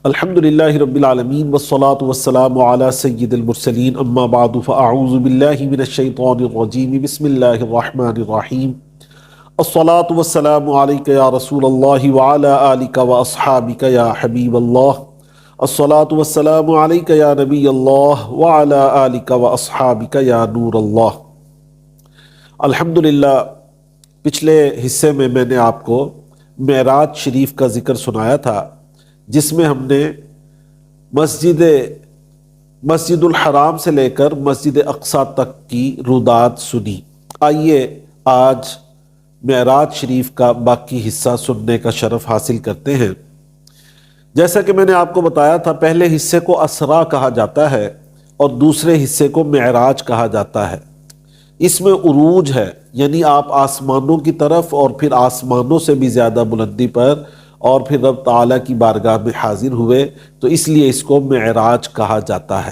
الحمدللہ رب العالمین والصلاة والسلام علی سید المرسلین اما بعد فاعوذ باللہ من الشیطان الرجیم بسم اللہ الرحمن الرحیم الصلاة والسلام علیک یا رسول اللہ وعلی آلک واصحابک یا حبیب اللہ الصلاة والسلام علیک یا نبی اللہ وعلی آلک واصحابک یا نور اللہ۔ الحمدللہ پچھلے حصے میں نے آپ کو معراج شریف کا ذکر سنایا تھا، جس میں ہم نے مسجد الحرام سے لے کر مسجد اقصیٰ تک کی رودات سنی۔ آئیے آج معراج شریف کا باقی حصہ سننے کا شرف حاصل کرتے ہیں۔ جیسا کہ میں نے آپ کو بتایا تھا، پہلے حصے کو اسرا کہا جاتا ہے اور دوسرے حصے کو معراج کہا جاتا ہے۔ اس میں عروج ہے، یعنی آپ آسمانوں کی طرف اور پھر آسمانوں سے بھی زیادہ بلندی پر اور پھر رب تعالیٰ کی بارگاہ میں حاضر ہوئے، تو اس لیے اس کو معراج کہا جاتا ہے۔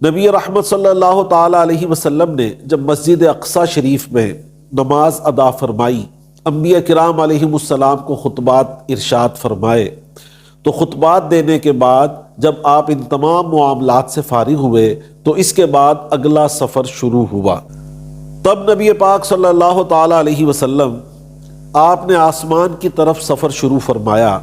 نبی رحمت صلی اللہ تعالیٰ علیہ وسلم نے جب مسجد اقصیٰ شریف میں نماز ادا فرمائی، انبیاء کرام علیہم السلام کو خطبات ارشاد فرمائے، تو خطبات دینے کے بعد جب آپ ان تمام معاملات سے فارغ ہوئے تو اس کے بعد اگلا سفر شروع ہوا۔ تب نبی پاک صلی اللہ تعالیٰ علیہ وسلم آپ نے آسمان کی طرف سفر شروع فرمایا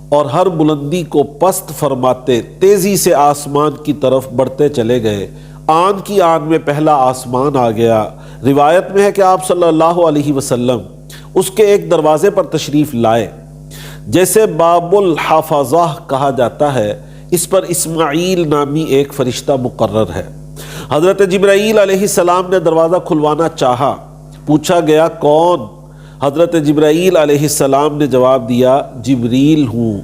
اور ہر بلندی کو پست فرماتے تیزی سے آسمان کی طرف بڑھتے چلے گئے۔ آن کی آن میں پہلا آسمان آ گیا۔ روایت میں ہے کہ آپ صلی اللہ علیہ وسلم اس کے ایک دروازے پر تشریف لائے، جیسے باب الحافظہ کہا جاتا ہے، اس پر اسماعیل نامی ایک فرشتہ مقرر ہے۔ حضرت جبرائیل علیہ السلام نے دروازہ کھلوانا چاہا، پوچھا گیا کون؟ حضرت جبرائیل علیہ السلام نے جواب دیا جبریل ہوں۔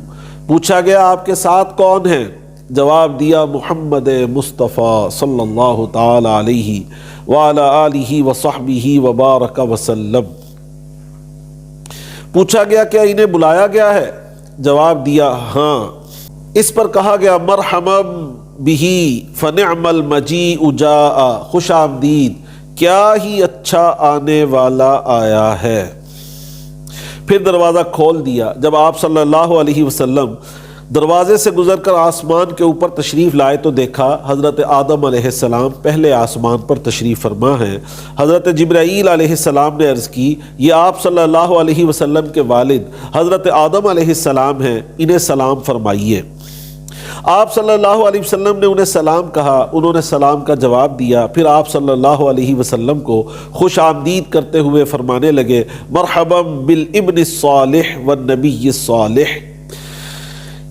پوچھا گیا آپ کے ساتھ کون ہیں؟ جواب دیا محمد مصطفیٰ صلی اللہ تعالی علیہ وعلی آلہ وصحبہ وبارک وسلم۔ پوچھا گیا کیا انہیں بلایا گیا ہے؟ جواب دیا ہاں۔ اس پر کہا گیا مرحبا بہ فنعم المجیء جاء، خوش آمدید، کیا ہی اچھا آنے والا آیا ہے۔ پھر دروازہ کھول دیا۔ جب آپ صلی اللہ علیہ وسلم دروازے سے گزر کر آسمان کے اوپر تشریف لائے تو دیکھا حضرت آدم علیہ السلام پہلے آسمان پر تشریف فرما ہیں۔ حضرت جبرائیل علیہ السلام نے عرض کی یہ آپ صلی اللہ علیہ وسلم کے والد حضرت آدم علیہ السلام ہیں، انہیں سلام فرمائیے۔ آپ صلی اللہ علیہ وسلم نے انہیں سلام کہا، انہوں نے سلام کا جواب دیا۔ پھر آپ صلی اللہ علیہ وسلم کو خوش آمدید کرتے ہوئے فرمانے لگے مرحبا بالابن الصالح والنبی الصالح،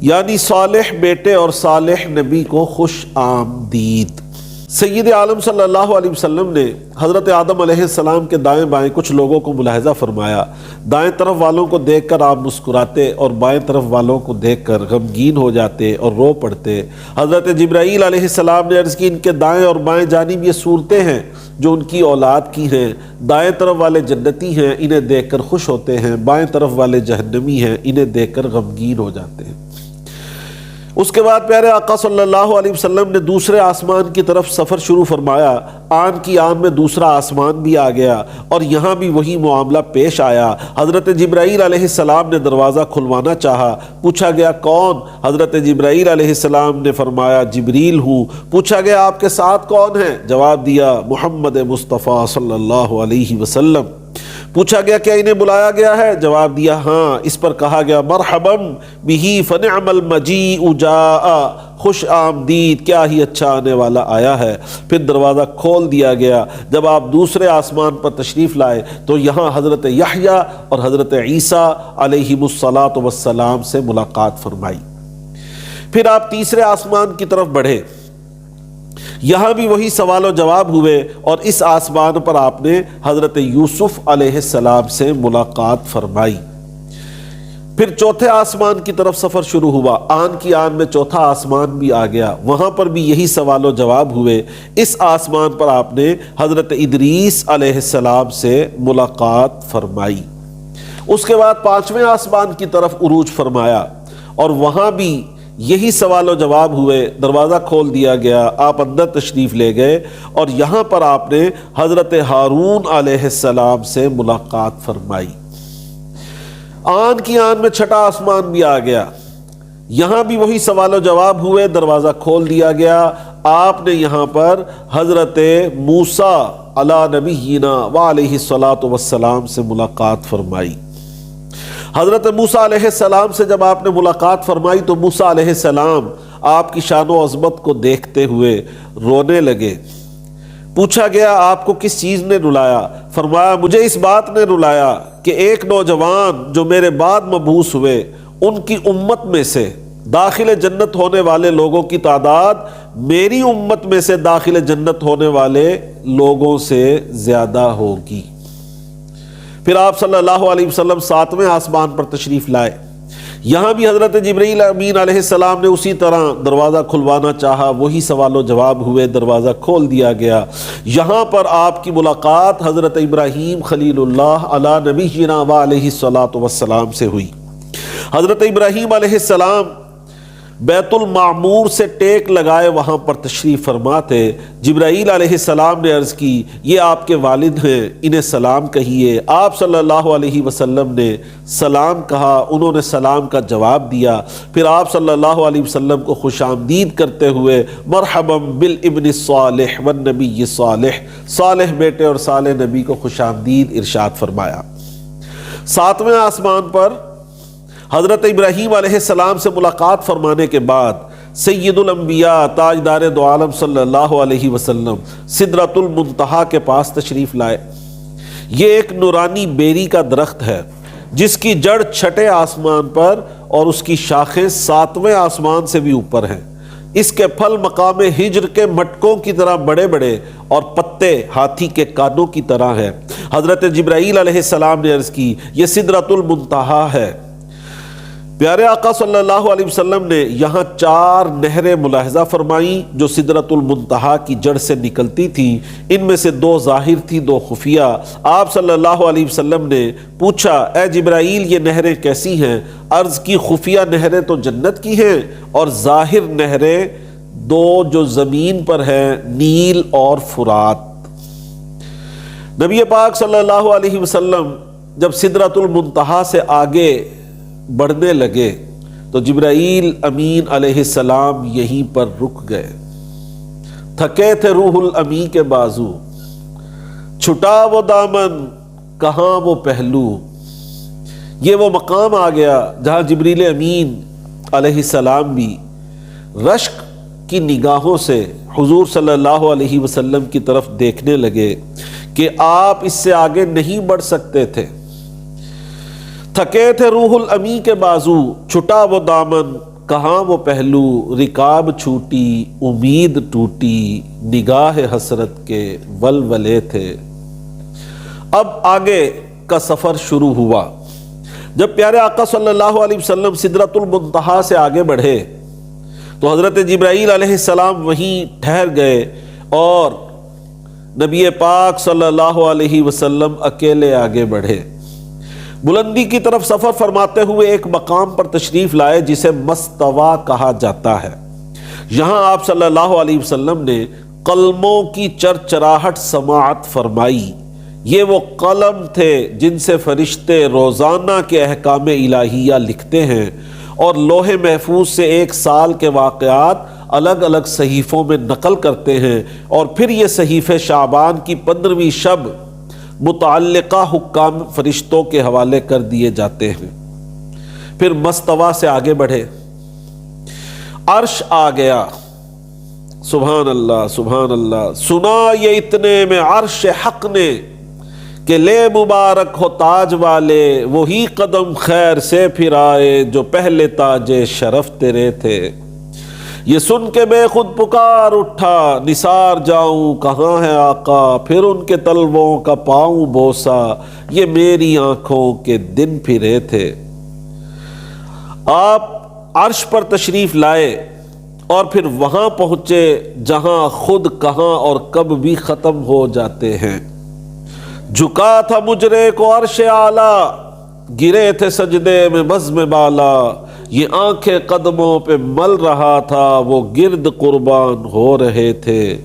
یعنی صالح بیٹے اور صالح نبی کو خوش آمدید۔ سید عالم صلی اللہ علیہ وسلم نے حضرت آدم علیہ السلام کے دائیں بائیں کچھ لوگوں کو ملاحظہ فرمایا۔ دائیں طرف والوں کو دیکھ کر آپ مسکراتے اور بائیں طرف والوں کو دیکھ کر غمگین ہو جاتے اور رو پڑتے۔ حضرت جبرائیل علیہ السلام نے عرض کی ان کے دائیں اور بائیں جانب یہ صورتیں ہیں جو ان کی اولاد کی ہیں۔ دائیں طرف والے جنتی ہیں، انہیں دیکھ کر خوش ہوتے ہیں، بائیں طرف والے جہنمی ہیں، انہیں دیکھ کر غمگین ہو جاتے ہیں۔ اس کے بعد پیارے آقا صلی اللہ علیہ وسلم نے دوسرے آسمان کی طرف سفر شروع فرمایا۔ آن کی آن میں دوسرا آسمان بھی آ گیا اور یہاں بھی وہی معاملہ پیش آیا۔ حضرت جبرائیل علیہ السلام نے دروازہ کھلوانا چاہا، پوچھا گیا کون؟ حضرت جبرائیل علیہ السلام نے فرمایا جبریل ہوں۔ پوچھا گیا آپ کے ساتھ کون ہیں؟ جواب دیا محمد مصطفیٰ صلی اللہ علیہ وسلم۔ پوچھا گیا کیا انہیں بلایا گیا ہے؟ جواب دیا ہاں۔ اس پر کہا گیا مرحبا بہ فنعم المجیء جاء، خوش آمدید، کیا ہی اچھا آنے والا آیا ہے۔ پھر دروازہ کھول دیا گیا۔ جب آپ دوسرے آسمان پر تشریف لائے تو یہاں حضرت یحییٰ اور حضرت عیسیٰ علیہم الصلاۃ والسلام سے ملاقات فرمائی۔ پھر آپ تیسرے آسمان کی طرف بڑھے، یہاں بھی وہی سوال و جواب ہوئے اور اس آسمان پر آپ نے حضرت یوسف علیہ السلام سے ملاقات فرمائی۔ پھر چوتھے آسمان کی طرف سفر شروع ہوا۔ آن کی آن میں چوتھا آسمان بھی آ گیا، وہاں پر بھی یہی سوال و جواب ہوئے۔ اس آسمان پر آپ نے حضرت ادریس علیہ السلام سے ملاقات فرمائی۔ اس کے بعد پانچویں آسمان کی طرف عروج فرمایا اور وہاں بھی یہی سوال و جواب ہوئے۔ دروازہ کھول دیا گیا، آپ اندر تشریف لے گئے اور یہاں پر آپ نے حضرت ہارون علیہ السلام سے ملاقات فرمائی۔ آن کی آن میں چھٹا آسمان بھی آ گیا، یہاں بھی وہی سوال و جواب ہوئے، دروازہ کھول دیا گیا۔ آپ نے یہاں پر حضرت موسیٰ علی نبینا وعلیہ الصلاۃ والسلام سے ملاقات فرمائی۔ حضرت موسیٰ علیہ السلام سے جب آپ نے ملاقات فرمائی تو موسیٰ علیہ السلام آپ کی شان و عظمت کو دیکھتے ہوئے رونے لگے۔ پوچھا گیا آپ کو کس چیز نے رلایا؟ فرمایا مجھے اس بات نے رلایا کہ ایک نوجوان جو میرے بعد مبعوث ہوئے ان کی امت میں سے داخل جنت ہونے والے لوگوں کی تعداد میری امت میں سے داخل جنت ہونے والے لوگوں سے زیادہ ہوگی۔ پھر آپ صلی اللہ علیہ وسلم 7ویں آسمان پر تشریف لائے۔ یہاں بھی حضرت جبرائیل امین علیہ السلام نے اسی طرح دروازہ کھلوانا چاہا، وہی سوال و جواب ہوئے، دروازہ کھول دیا گیا۔ یہاں پر آپ کی ملاقات حضرت ابراہیم خلیل اللہ علی نبینا وعلیہ الصلاۃ والسلام سے ہوئی۔ حضرت ابراہیم علیہ السلام بیت المعمور سے ٹیک لگائے وہاں پر تشریف فرما تھے۔ جبرائیل علیہ السلام نے عرض کی یہ آپ کے والد ہیں، انہیں سلام کہیے۔ آپ صلی اللہ علیہ وسلم نے سلام کہا، انہوں نے سلام کا جواب دیا۔ پھر آپ صلی اللہ علیہ وسلم کو خوش آمدید کرتے ہوئے مرحبا بالابن الصالح والنبی الصالح، صالح بیٹے اور صالح نبی کو خوش آمدید ارشاد فرمایا۔ 7ویں آسمان پر حضرت ابراہیم علیہ السلام سے ملاقات فرمانے کے بعد سید الانبیاء تاجدار دو عالم صلی اللہ علیہ وسلم سدرۃ المنتہا کے پاس تشریف لائے۔ یہ ایک نورانی بیری کا درخت ہے جس کی جڑ 6 آسمان پر اور اس کی شاخیں 7ویں آسمان سے بھی اوپر ہیں۔ اس کے پھل مقام ہجر کے مٹکوں کی طرح بڑے بڑے اور پتے ہاتھی کے کانوں کی طرح ہیں۔ حضرت جبرائیل علیہ السلام نے عرض کی یہ سدرۃ المنتہا ہے۔ پیارے آقا صلی اللہ علیہ وسلم نے یہاں 4 نہریں ملاحظہ فرمائیں جو سدرۃ المنتہا کی جڑ سے نکلتی تھیں۔ ان میں سے 2 ظاہر تھی، 2 خفیہ۔ آپ صلی اللہ علیہ وسلم نے پوچھا اے جبرائیل یہ نہریں کیسی ہیں؟ عرض کی خفیہ نہریں تو جنت کی ہیں اور ظاہر نہریں 2 جو زمین پر ہیں، نیل اور فرات۔ نبی پاک صلی اللہ علیہ وسلم جب سدرۃ المنتہا سے آگے بڑھنے لگے تو جبرائیل امین علیہ السلام یہیں پر رک گئے۔ تھکے تھے روح الامی کے بازو، چھٹا وہ دامن کہاں وہ پہلو۔ یہ وہ مقام آ گیا جہاں جبریل امین علیہ السلام بھی رشک کی نگاہوں سے حضور صلی اللہ علیہ وسلم کی طرف دیکھنے لگے کہ آپ اس سے آگے نہیں بڑھ سکتے تھے۔ تھکے تھے روح الامی کے بازو، چھٹا وہ دامن کہاں وہ پہلو، رکاب چھوٹی امید ٹوٹی، نگاہ حسرت کے ولولے تھے۔ اب آگے کا سفر شروع ہوا۔ جب پیارے آقا صلی اللہ علیہ وسلم سدرۃ المنتہا سے آگے بڑھے تو حضرت جبرائیل علیہ السلام وہیں ٹھہر گئے اور نبی پاک صلی اللہ علیہ وسلم اکیلے آگے بڑھے۔ بلندی کی طرف سفر فرماتے ہوئے ایک مقام پر تشریف لائے جسے مستوی کہا جاتا ہے۔ یہاں آپ صلی اللہ علیہ وسلم نے قلموں کی چرچراہٹ سماعت فرمائی۔ یہ وہ قلم تھے جن سے فرشتے روزانہ کے احکام الہیہ لکھتے ہیں اور لوح محفوظ سے 1 سال کے واقعات الگ الگ صحیفوں میں نقل کرتے ہیں اور پھر یہ صحیفے شعبان کی 15ویں شب متعلقہ حکام فرشتوں کے حوالے کر دیے جاتے ہیں۔ پھر مستوی سے آگے بڑھے، عرش آ گیا۔ سبحان اللہ سبحان اللہ۔ سنا یہ اتنے میں عرش حق نے کہ لے مبارک ہو تاج والے، وہی قدم خیر سے پھر آئے جو پہلے تاج شرف تیرے تھے۔ یہ سن کے بے خود پکار اٹھا، نثار جاؤں کہاں ہے آقا، پھر ان کے تلووں کا پاؤں بوسا، یہ میری آنکھوں کے دن پھرے تھے۔ آپ عرش پر تشریف لائے اور پھر وہاں پہنچے جہاں خود کہاں اور کب بھی ختم ہو جاتے ہیں۔ جھکا تھا مجرے کو عرش اعلیٰ، گرے تھے سجدے میں بزم بالا، یہ آنکھیں قدموں پہ مل رہا تھا، وہ گرد قربان ہو رہے تھے۔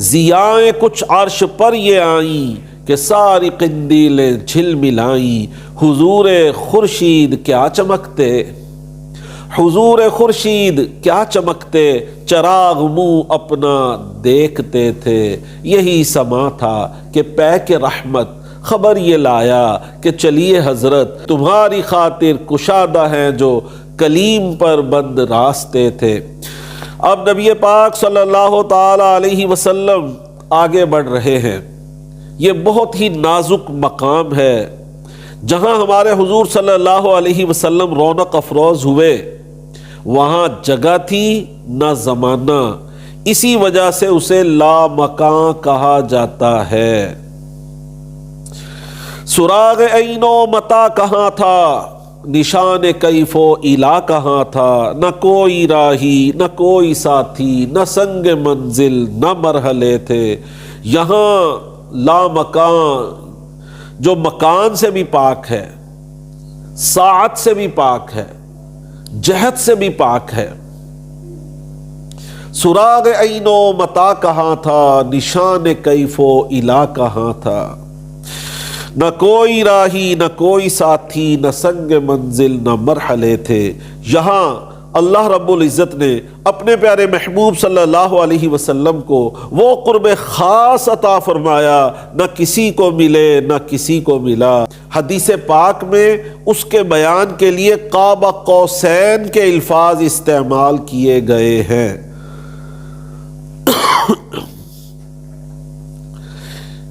ضیائیں کچھ عرش پر یہ آئیں کہ ساری قندیلیں جھل ملائیں، حضور خورشید کیا چمکتے۔ حضور خورشید کیا چمکتے، چراغ منہ اپنا دیکھتے تھے، یہی سما تھا کہ پیک رحمت خبر یہ لایا کہ چلیے حضرت تمہاری خاطر کشادہ ہیں جو کلیم پر بند راستے تھے۔ اب نبی پاک صلی اللہ تعالی علیہ وسلم آگے بڑھ رہے ہیں۔ یہ بہت ہی نازک مقام ہے جہاں ہمارے حضور صلی اللہ علیہ وسلم رونق افروز ہوئے، وہاں جگہ تھی نہ زمانہ، اسی وجہ سے اسے لا مکان کہا جاتا ہے۔ سراغ عین و متا کہاں تھا، نشان کیف و الا کہاں تھا، نہ کوئی راہی نہ کوئی ساتھی، نہ سنگ منزل نہ مرحلے تھے۔ یہاں لا مکان جو مکان سے بھی پاک ہے، ساعت سے بھی پاک ہے، جہت سے بھی پاک ہے۔ سراغ عین و متا کہاں تھا، نشان کیف و الا کہاں تھا، نہ کوئی راہی نہ کوئی ساتھی، نہ سنگ منزل نہ مرحلے تھے۔ یہاں اللہ رب العزت نے اپنے پیارے محبوب صلی اللہ علیہ وسلم کو وہ قرب خاص عطا فرمایا، نہ کسی کو ملے نہ کسی کو ملا۔ حدیث پاک میں اس کے بیان کے لیے قاب قوسین کے الفاظ استعمال کیے گئے ہیں۔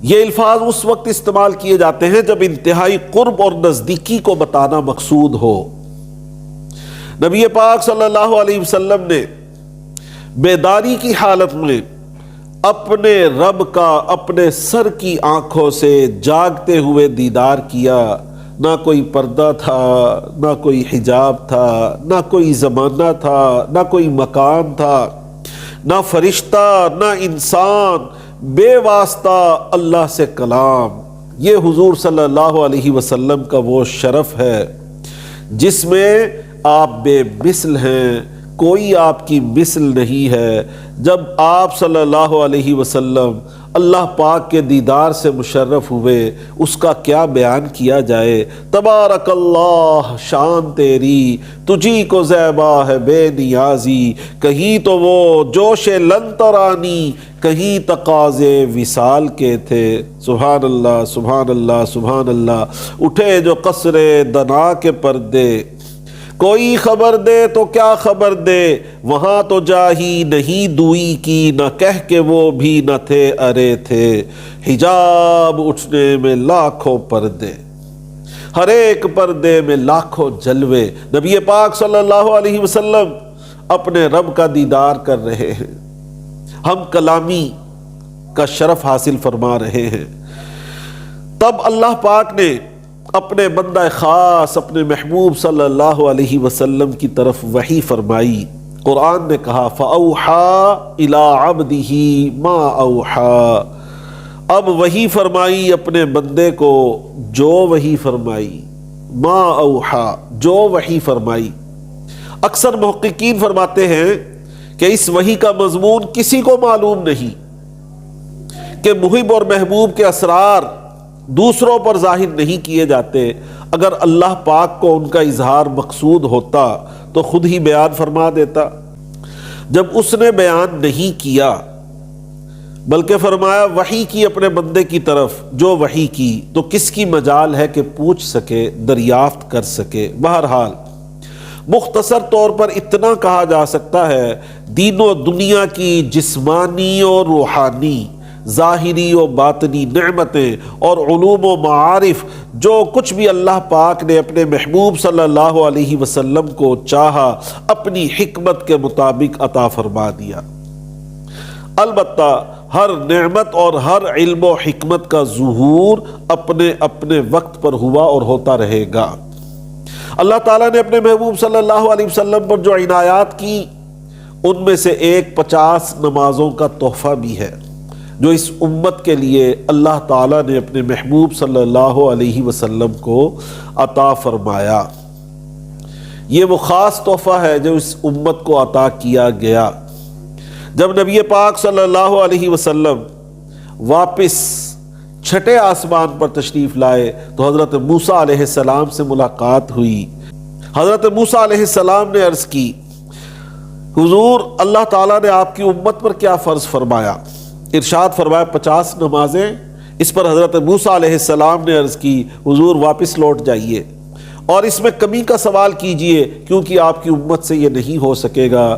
یہ الفاظ اس وقت استعمال کیے جاتے ہیں جب انتہائی قرب اور نزدیکی کو بتانا مقصود ہو۔ نبی پاک صلی اللہ علیہ وسلم نے بیداری کی حالت میں اپنے رب کا اپنے سر کی آنکھوں سے جاگتے ہوئے دیدار کیا۔ نہ کوئی پردہ تھا، نہ کوئی حجاب تھا، نہ کوئی زمانہ تھا، نہ کوئی مکان تھا، نہ فرشتہ نہ انسان، بے واسطہ اللہ سے کلام۔ یہ حضور صلی اللہ علیہ وسلم کا وہ شرف ہے جس میں آپ بے مثل ہیں، کوئی آپ کی مثل نہیں ہے۔ جب آپ صلی اللہ علیہ وسلم اللہ پاک کے دیدار سے مشرف ہوئے، اس کا کیا بیان کیا جائے۔ تبارک اللہ شان تیری، تجھی کو زیبا ہے بے نیازی، کہیں تو وہ جوش لن ترانی، کہیں تقاضے وصال کے تھے۔ سبحان اللہ سبحان اللہ سبحان اللہ۔ اٹھے جو قصر دنا کے پردے، کوئی خبر دے تو کیا خبر دے، وہاں تو جاہی نہیں دوئی کی، نہ کہہ کے وہ بھی نہ تھے ارے تھے، حجاب اٹھنے میں لاکھوں پردے، ہر ایک پردے میں لاکھوں جلوے۔ نبی پاک صلی اللہ علیہ وسلم اپنے رب کا دیدار کر رہے ہیں، ہم کلامی کا شرف حاصل فرما رہے ہیں۔ تب اللہ پاک نے اپنے بندہ خاص اپنے محبوب صلی اللہ علیہ وسلم کی طرف وحی فرمائی۔ قرآن نے کہا فَأَوْحَا إِلَىٰ عَبْدِهِ مَا أَوْحَا، اب وحی فرمائی اپنے بندے کو جو وحی فرمائی، ما اوحا جو وحی فرمائی۔ اکثر محققین فرماتے ہیں کہ اس وحی کا مضمون کسی کو معلوم نہیں، کہ محب اور محبوب کے اسرار دوسروں پر ظاہر نہیں کیے جاتے۔ اگر اللہ پاک کو ان کا اظہار مقصود ہوتا تو خود ہی بیان فرما دیتا۔ جب اس نے بیان نہیں کیا بلکہ فرمایا وحی کی اپنے بندے کی طرف جو وحی کی، تو کس کی مجال ہے کہ پوچھ سکے، دریافت کر سکے۔ بہرحال مختصر طور پر اتنا کہا جا سکتا ہے، دین و دنیا کی جسمانی اور روحانی، ظاہری و باطنی نعمتیں اور علوم و معارف جو کچھ بھی اللہ پاک نے اپنے محبوب صلی اللہ علیہ وسلم کو چاہا اپنی حکمت کے مطابق عطا فرما دیا۔ البتہ ہر نعمت اور ہر علم و حکمت کا ظہور اپنے اپنے وقت پر ہوا اور ہوتا رہے گا۔ اللہ تعالیٰ نے اپنے محبوب صلی اللہ علیہ وسلم پر جو عنایات کی، ان میں سے ایک 50 نمازوں کا تحفہ بھی ہے جو اس امت کے لیے اللہ تعالیٰ نے اپنے محبوب صلی اللہ علیہ وسلم کو عطا فرمایا۔ یہ وہ خاص تحفہ ہے جو اس امت کو عطا کیا گیا۔ جب نبی پاک صلی اللہ علیہ وسلم واپس چھٹے آسمان پر تشریف لائے تو حضرت موسیٰ علیہ السلام سے ملاقات ہوئی۔ حضرت موسیٰ علیہ السلام نے عرض کی حضور اللہ تعالیٰ نے آپ کی امت پر کیا فرض فرمایا؟ ارشاد فرمایا 50 نمازیں۔ اس پر حضرت موسیٰ علیہ السلام نے عرض کی حضور واپس لوٹ جائیے اور اس میں کمی کا سوال کیجئے، کیونکہ آپ کی امت سے یہ نہیں ہو سکے گا۔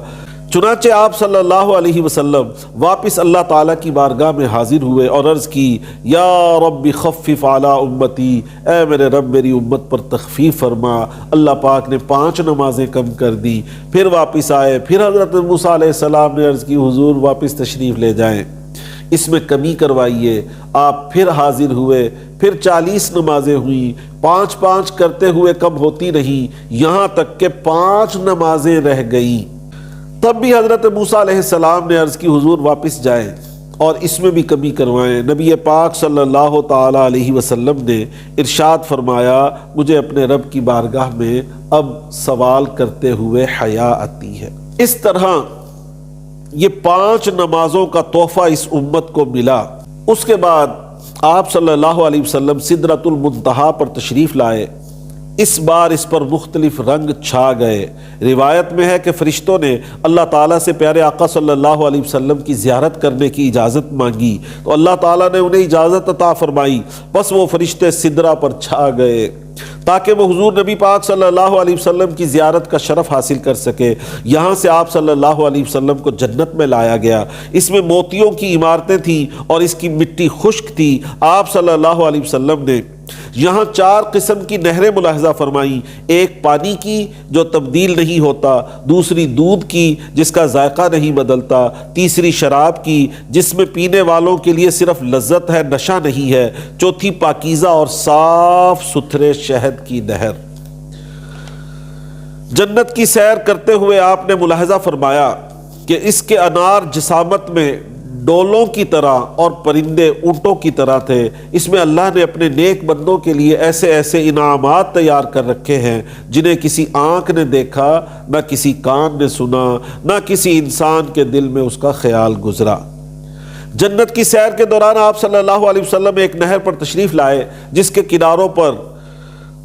چنانچہ آپ صلی اللہ علیہ وسلم واپس اللہ تعالیٰ کی بارگاہ میں حاضر ہوئے اور عرض کی یا رب خفف علی امتی، اے میرے رب میری امت پر تخفیف فرما۔ اللہ پاک نے 5 نمازیں کم کر دی، پھر واپس آئے، پھر حضرت موسیٰ علیہ السلام نے عرض کی حضور واپس تشریف لے جائیں، اس میں کمی کروائیے۔ آپ پھر حاضر ہوئے، پھر 40 نمازیں ہوئیں، 5 کرتے ہوئے کم ہوتی نہیں، یہاں تک کہ 5 نمازیں رہ گئیں۔ تب بھی حضرت موسیٰ علیہ السلام نے عرض کی حضور واپس جائیں اور اس میں بھی کمی کروائیں۔ نبی پاک صلی اللہ تعالی علیہ وسلم نے ارشاد فرمایا مجھے اپنے رب کی بارگاہ میں اب سوال کرتے ہوئے حیا آتی ہے۔ اس طرح یہ 5 نمازوں کا تحفہ اس امت کو ملا۔ اس کے بعد آپ صلی اللہ علیہ وسلم سدرۃ المنتہا پر تشریف لائے۔ اس بار اس پر مختلف رنگ چھا گئے۔ روایت میں ہے کہ فرشتوں نے اللہ تعالیٰ سے پیارے آقا صلی اللہ علیہ وسلم کی زیارت کرنے کی اجازت مانگی تو اللہ تعالیٰ نے انہیں اجازت عطا فرمائی، بس وہ فرشتے سدرہ پر چھا گئے تاکہ وہ حضور نبی پاک صلی اللہ علیہ وسلم کی زیارت کا شرف حاصل کر سکے۔ یہاں سے آپ صلی اللہ علیہ وسلم کو جنت میں لایا گیا۔ اس میں موتیوں کی عمارتیں تھیں اور اس کی مٹی خشک تھی۔ آپ صلی اللہ علیہ وسلم نے یہاں 4 قسم کی نہریں ملاحظہ فرمائیں، ایک پانی کی جو تبدیل نہیں ہوتا، دوسری دودھ کی جس کا ذائقہ نہیں بدلتا، تیسری شراب کی جس میں پینے والوں کے لیے صرف لذت ہے نشہ نہیں ہے، چوتھی پاکیزہ اور صاف ستھرے شہد کی نہر۔ جنت کی سیر کرتے ہوئے آپ نے ملاحظہ فرمایا کہ اس کے انار جسامت میں ڈولوں کی طرح اور پرندے اونٹوں کی طرح تھے۔ اس میں اللہ نے اپنے نیک بندوں کے لیے ایسے ایسے انعامات تیار کر رکھے ہیں جنہیں کسی آنکھ نے دیکھا، نہ کسی کان نے سنا، نہ کسی انسان کے دل میں اس کا خیال گزرا۔ جنت کی سیر کے دوران آپ صلی اللہ علیہ وسلم ایک نہر پر تشریف لائے جس کے کناروں پر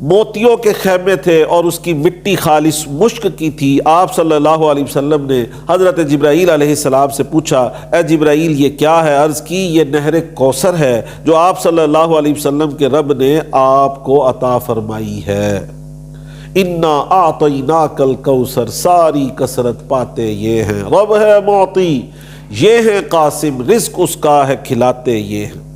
موتیوں کے خیمے تھے اور اس کی مٹی خالص مشک کی تھی۔ آپ صلی اللہ علیہ وسلم نے حضرت جبرائیل علیہ السلام سے پوچھا اے جبرائیل یہ کیا ہے؟ عرض کی یہ نہر کوثر ہے جو آپ صلی اللہ علیہ وسلم کے رب نے آپ کو عطا فرمائی ہے۔ انا اعطیناک الکوثر، ساری کثرت پاتے یہ ہیں، رب ہے معطی یہ ہے قاسم، رزق اس کا ہے کھلاتے یہ ہیں۔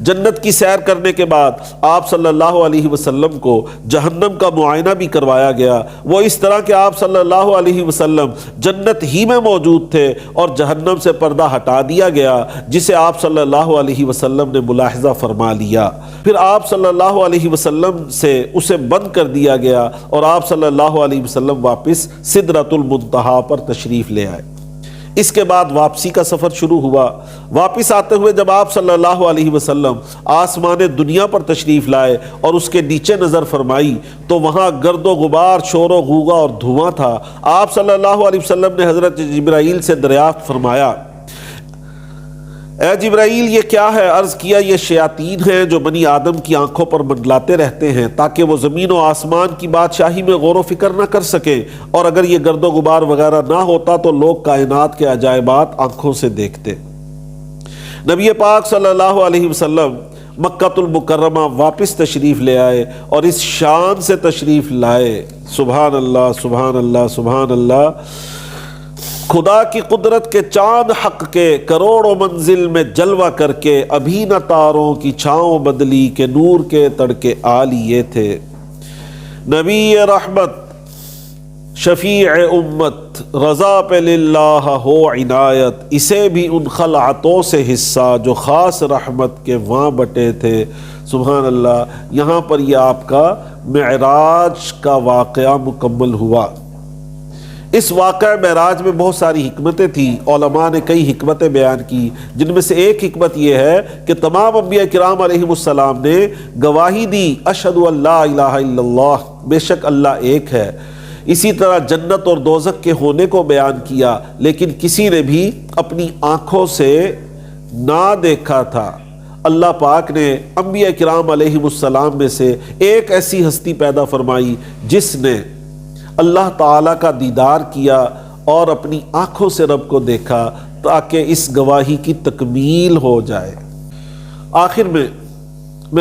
جنت کی سیر کرنے کے بعد آپ صلی اللہ علیہ وسلم کو جہنم کا معائنہ بھی کروایا گیا۔ وہ اس طرح کہ آپ صلی اللہ علیہ وسلم جنت ہی میں موجود تھے اور جہنم سے پردہ ہٹا دیا گیا جسے آپ صلی اللہ علیہ وسلم نے ملاحظہ فرما لیا۔ پھر آپ صلی اللہ علیہ وسلم سے اسے بند کر دیا گیا اور آپ صلی اللہ علیہ وسلم واپس سدرۃ المنتہا پر تشریف لے آئے۔ اس کے بعد واپسی کا سفر شروع ہوا۔ واپس آتے ہوئے جب آپ صلی اللہ علیہ وسلم آسمان دنیا پر تشریف لائے اور اس کے نیچے نظر فرمائی تو وہاں گرد و غبار، شور و غوغا اور دھواں تھا۔ آپ صلی اللہ علیہ وسلم نے حضرت جبرائیل سے دریافت فرمایا اے جبرائیل یہ کیا ہے؟ عرض کیا یہ شیاطین ہیں جو بنی آدم کی آنکھوں پر منڈلاتے رہتے ہیں تاکہ وہ زمین و آسمان کی بادشاہی میں غور و فکر نہ کر سکیں، اور اگر یہ گرد و غبار وغیرہ نہ ہوتا تو لوگ کائنات کے عجائبات آنکھوں سے دیکھتے۔ نبی پاک صلی اللہ علیہ وسلم مکہ المکرمہ واپس تشریف لے آئے اور اس شان سے تشریف لائے، سبحان اللہ سبحان اللہ سبحان اللہ، خدا کی قدرت کے چاند حق کے کروڑوں منزل میں جلوہ کر کے ابھی نہ تاروں کی چھاؤں بدلی کے نور کے تڑکے آ لیے تھے۔ نبی رحمت، شفیع امت، رضا پہ للہ ہو عنایت، اسے بھی ان خلعتوں سے حصہ جو خاص رحمت کے وہاں بٹے تھے۔ سبحان اللہ، یہاں پر یہ آپ کا معراج کا واقعہ مکمل ہوا۔ اس واقعہ معراج میں بہت ساری حکمتیں تھیں۔ علماء نے کئی حکمتیں بیان کی، جن میں سے ایک حکمت یہ ہے کہ تمام انبیاء کرام علیہ السلام نے گواہی دی اشہد ان لا الہ الا اللہ، بے شک اللہ ایک ہے۔ اسی طرح جنت اور دوزخ کے ہونے کو بیان کیا، لیکن کسی نے بھی اپنی آنکھوں سے نہ دیکھا تھا۔ اللہ پاک نے انبیاء کرام علیہ السلام میں سے ایک ایسی ہستی پیدا فرمائی جس نے اللہ تعالیٰ کا دیدار کیا اور اپنی آنکھوں سے رب کو دیکھا تاکہ اس گواہی کی تکمیل ہو جائے۔ آخر میں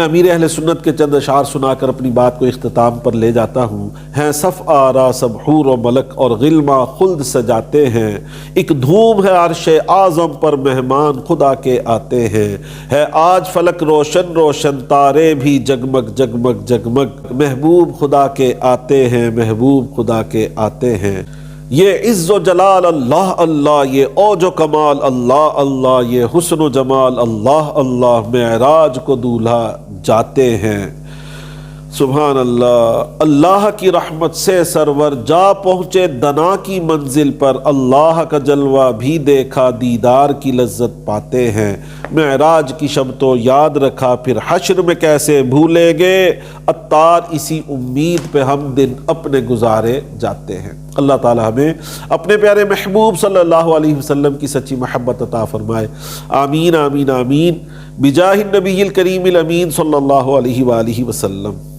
امیر اہل سنت کے چند اشعار سنا کر اپنی بات کو اختتام پر لے جاتا ہوں۔ ہیں صف آرا سب حور و ملک اور غلما خلد سجاتے ہیں، ایک دھوم ہے عرش اعظم پر مہمان خدا کے آتے ہیں، ہے آج فلک روشن روشن تارے بھی جگمگ جگمگ جگمگ، محبوب خدا کے آتے ہیں، محبوب خدا کے آتے ہیں۔ یہ عز و جلال اللہ اللہ، یہ اوج و کمال اللہ اللہ، یہ حسن و جمال اللہ اللہ، معراج کو دولہا جاتے ہیں۔ سبحان اللہ۔ اللہ کی رحمت سے سرور جا پہنچے دنا کی منزل پر، اللہ کا جلوہ بھی دیکھا دیدار کی لذت پاتے ہیں، معراج کی شب تو یاد رکھا پھر حشر میں کیسے بھولیں گے، عطار اسی امید پہ ہم دن اپنے گزارے جاتے ہیں۔ اللہ تعالی ہمیں اپنے پیارے محبوب صلی اللہ علیہ وسلم کی سچی محبت عطا فرمائے، آمین آمین آمین، بجاہ النبی الکریم الامین صلی اللہ علیہ وآلہ وسلم۔